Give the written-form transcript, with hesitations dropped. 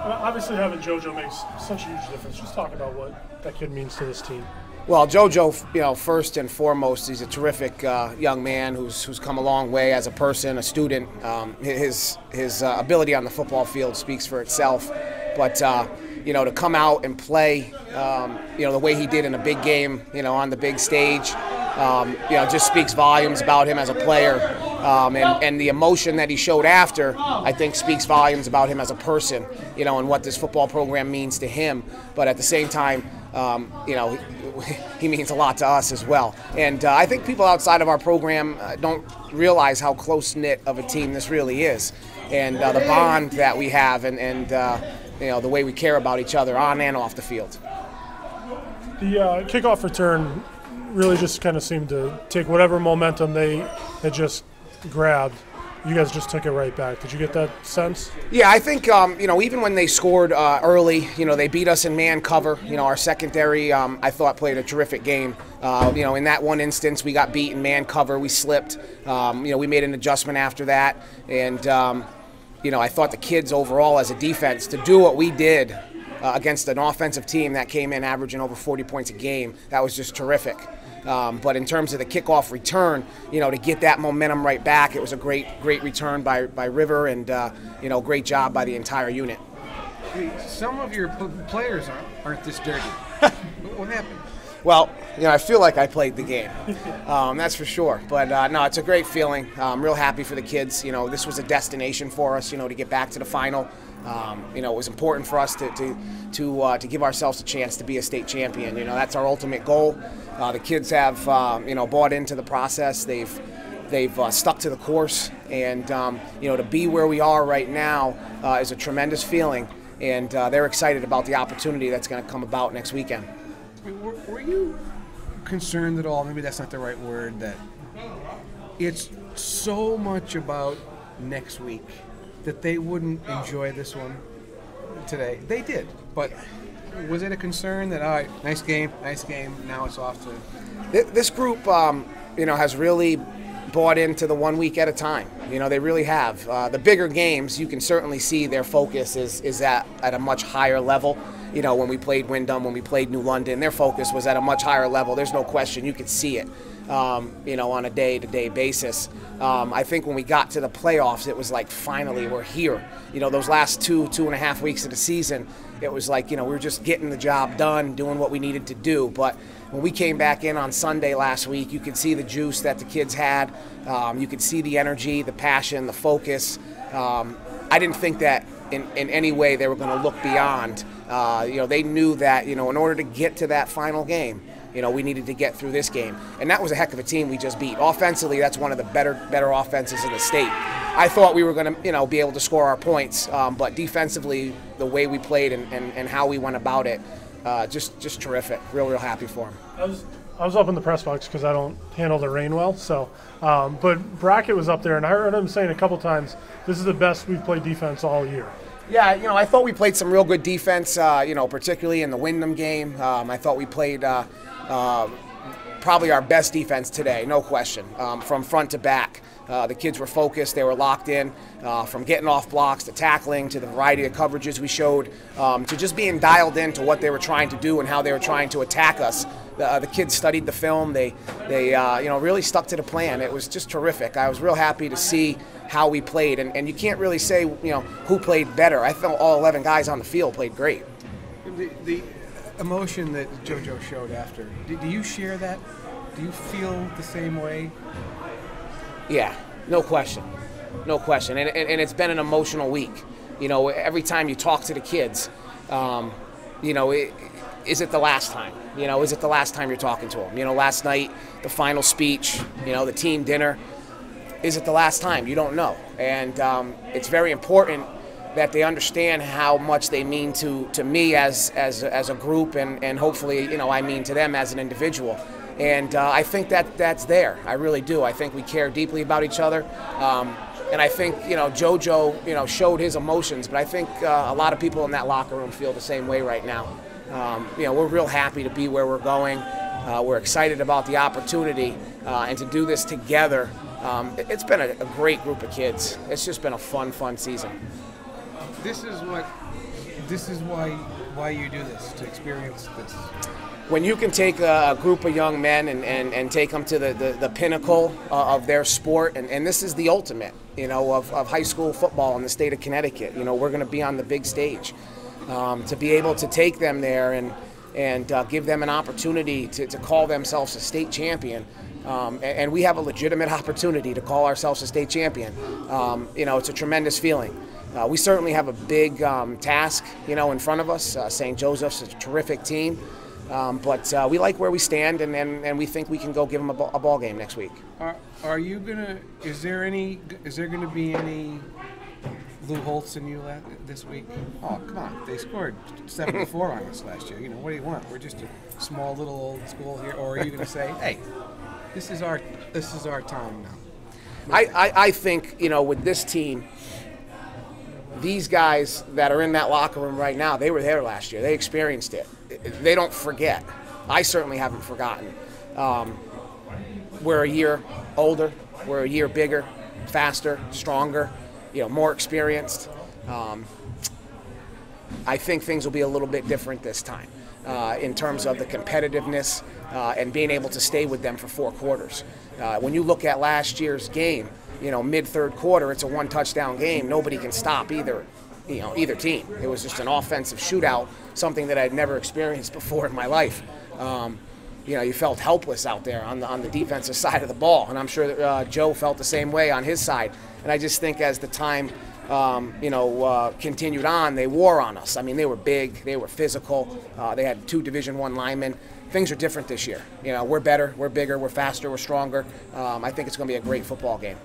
Obviously, having Jojo makes such a huge difference. Just talk about what that kid means to this team. Well, Jojo, first and foremost, he's a terrific young man who's come a long way as a person, a student. His ability on the football field speaks for itself. But to come out and play, the way he did in a big game, on the big stage, just speaks volumes about him as a player. And the emotion that he showed after, I think, speaks volumes about him as a person, and what this football program means to him. But at the same time, he means a lot to us as well. And I think people outside of our program don't realize how close-knit of a team this really is. And the bond that we have and the way we care about each other on and off the field. The kickoff return really just kind of seemed to take whatever momentum they had just grabbed. You guys just took it right back. Did you get that sense? Yeah, I think, even when they scored early, they beat us in man cover. Our secondary, I thought, played a terrific game. In that one instance, we got beat in man cover. We slipped. We made an adjustment after that. And, I thought the kids overall as a defense, to do what we did against an offensive team that came in averaging over 40 points a game, that was just terrific. But in terms of the kickoff return, to get that momentum right back, it was a great return by River, and great job by the entire unit. Some of your players aren't this dirty. What happened? Well, I feel like I played the game. That's for sure. But no, it's a great feeling. I'm real happy for the kids. This was a destination for us. To get back to the final. It was important for us to give ourselves a chance to be a state champion. That's our ultimate goal. The kids have bought into the process. They've stuck to the course, and to be where we are right now is a tremendous feeling. And they're excited about the opportunity that's going to come about next weekend. Were you concerned at all? Maybe that's not the right word. That it's so much about next week that they wouldn't enjoy this one today. They did, but was it a concern that, all right, nice game, now it's off to... This group, has really bought into the 1 week at a time. They really have. The bigger games, you can certainly see their focus is at a much higher level. When we played Wyndham, when we played New London, their focus was at a much higher level. There's no question. You could see it, on a day-to-day basis. I think when we got to the playoffs, it was like, finally, we're here. Those last 2.5 weeks of the season, it was like, we were just getting the job done, doing what we needed to do. But when we came back in on Sunday last week, you could see the juice that the kids had. You could see the energy, the passion, the focus. I didn't think that in any way they were going to look beyond. They knew that, in order to get to that final game, we needed to get through this game. And that was a heck of a team we just beat. Offensively, that's one of the better offenses in the state. I thought we were going to, be able to score our points, but defensively, the way we played and how we went about it, just terrific. Real happy for him. I was up in the press box because I don't handle the rain well. So, but Brackett was up there, and I heard him saying a couple times, "This is the best we've played defense all year." Yeah, I thought we played some real good defense. Particularly in the Wyndham game. I thought we played probably our best defense today, no question, from front to back. The kids were focused, they were locked in, from getting off blocks to tackling to the variety of coverages we showed, to just being dialed in to what they were trying to do and how they were trying to attack us. The kids studied the film, they really stuck to the plan. It was just terrific. I was real happy to see how we played, and you can't really say who played better. I felt all 11 guys on the field played great. The emotion that Jojo showed after, do you share that? Do you feel the same way? Yeah, no question. And it's been an emotional week. Every time you talk to the kids, is it the last time? Is it the last time you're talking to them? Last night, the final speech, the team dinner, is it the last time? You don't know. And it's very important that they understand how much they mean to me as a group, and hopefully, I mean to them as an individual. And I think that's there. I really do. I think we care deeply about each other. And I think, Jojo, showed his emotions, but I think a lot of people in that locker room feel the same way right now. We're real happy to be where we're going. We're excited about the opportunity and to do this together. It's been a great group of kids. It's just been a fun season. This is what this is why you do this, to experience this. When you can take a group of young men and take them to the pinnacle of their sport, and this is the ultimate, of high school football in the state of Connecticut. We're going to be on the big stage. To be able to take them there and give them an opportunity to call themselves a state champion, and we have a legitimate opportunity to call ourselves a state champion. It's a tremendous feeling. We certainly have a big task, in front of us. St. Joseph's is a terrific team. But we like where we stand, and we think we can go give them a ball game next week. Are you gonna? Is there gonna be any Lou Holtz in you this week? Oh, come on! They scored 74 on us last year. What do you want? We're just a small little old school here. Or are you gonna say, hey, this is our time now? I think with this team, these guys that are in that locker room right now, they were there last year. They experienced it. They don't forget. I certainly haven't forgotten. We're a year older. We're a year bigger, faster, stronger, more experienced. I think things will be a little bit different this time in terms of the competitiveness and being able to stay with them for 4 quarters. When you look at last year's game, mid-third quarter, it's a 1-touchdown game. Nobody can stop either team. It was just an offensive shootout, something that I'd never experienced before in my life. You felt helpless out there on the defensive side of the ball, and I'm sure that Joe felt the same way on his side. And I just think as the time continued on, they wore on us. I mean, they were big, they were physical, they had 2 Division I linemen. Things are different this year. We're better, we're bigger, we're faster, we're stronger. I think it's going to be a great football game.